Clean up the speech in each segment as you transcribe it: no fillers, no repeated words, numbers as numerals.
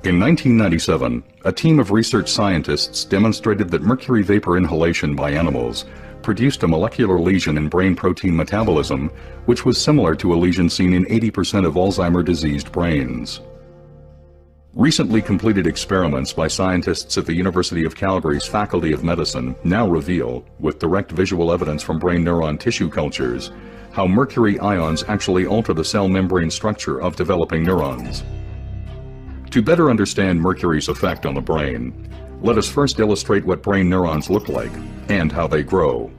In 1997, a team of research scientists demonstrated that mercury vapor inhalation by animals produced a molecular lesion in brain protein metabolism, which was similar to a lesion seen in 80% of Alzheimer-diseased brains. Recently completed experiments by scientists at the University of Calgary's Faculty of Medicine now reveal, with direct visual evidence from brain neuron tissue cultures, how mercury ions actually alter the cell membrane structure of developing neurons. To better understand mercury's effect on the brain, let us first illustrate what brain neurons look like and how they grow.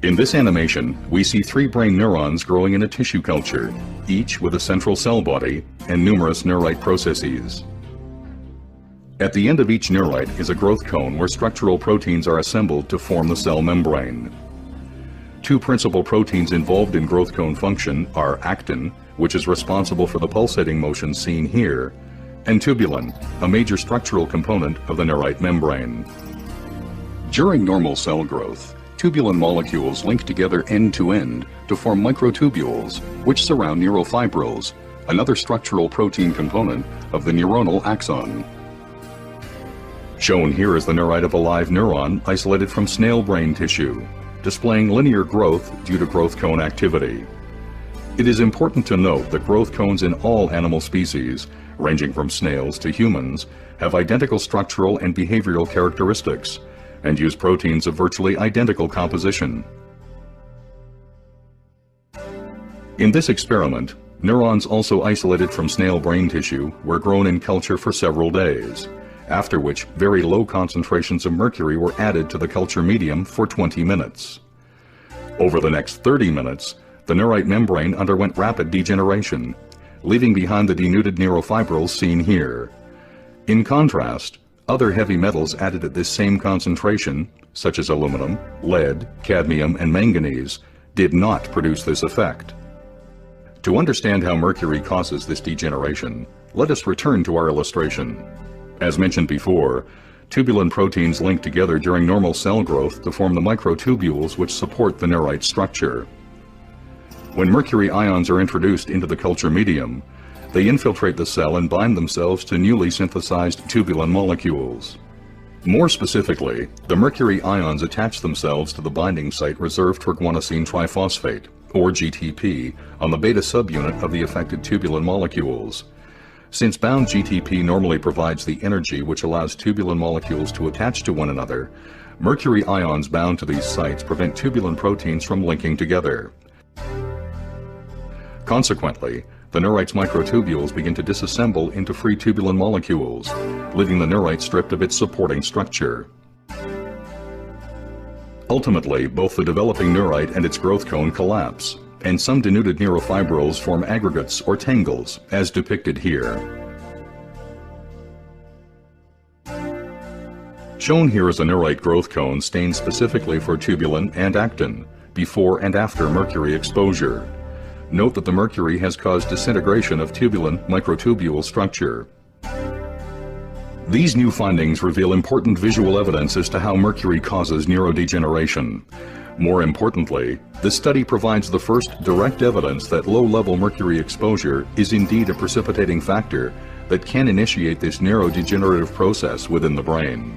In this animation, we see 3 brain neurons growing in a tissue culture, each with a central cell body and numerous neurite processes. At the end of each neurite is a growth cone where structural proteins are assembled to form the cell membrane. 2 principal proteins involved in growth cone function are actin, which is responsible for the pulsating motion seen here, and tubulin, a major structural component of the neurite membrane. During normal cell growth, tubulin molecules link together end-to-end to form microtubules, which surround neurofibrils, another structural protein component of the neuronal axon. Shown here is the neurite of a live neuron isolated from snail brain tissue, displaying linear growth due to growth cone activity. It is important to note that growth cones in all animal species, ranging from snails to humans, have identical structural and behavioral characteristics, and use proteins of virtually identical composition. In this experiment, neurons also isolated from snail brain tissue were grown in culture for several days, after which very low concentrations of mercury were added to the culture medium for 20 minutes. Over the next 30 minutes, the neurite membrane underwent rapid degeneration, leaving behind the denuded neurofibrils seen here. In contrast, other heavy metals added at this same concentration, such as aluminum, lead, cadmium, and manganese, did not produce this effect. To understand how mercury causes this degeneration, let us return to our illustration. As mentioned before, tubulin proteins link together during normal cell growth to form the microtubules which support the neurite structure. When mercury ions are introduced into the culture medium, they infiltrate the cell and bind themselves to newly synthesized tubulin molecules. More specifically, the mercury ions attach themselves to the binding site reserved for guanosine triphosphate, or GTP, on the beta subunit of the affected tubulin molecules. Since bound GTP normally provides the energy which allows tubulin molecules to attach to one another, mercury ions bound to these sites prevent tubulin proteins from linking together. Consequently, the neurite's microtubules begin to disassemble into free tubulin molecules, leaving the neurite stripped of its supporting structure. Ultimately, both the developing neurite and its growth cone collapse, and some denuded neurofibrils form aggregates or tangles, as depicted here. Shown here is a neurite growth cone stained specifically for tubulin and actin, before and after mercury exposure. Note that the mercury has caused disintegration of tubulin microtubule structure. These new findings reveal important visual evidence as to how mercury causes neurodegeneration. More importantly, this study provides the first direct evidence that low-level mercury exposure is indeed a precipitating factor that can initiate this neurodegenerative process within the brain.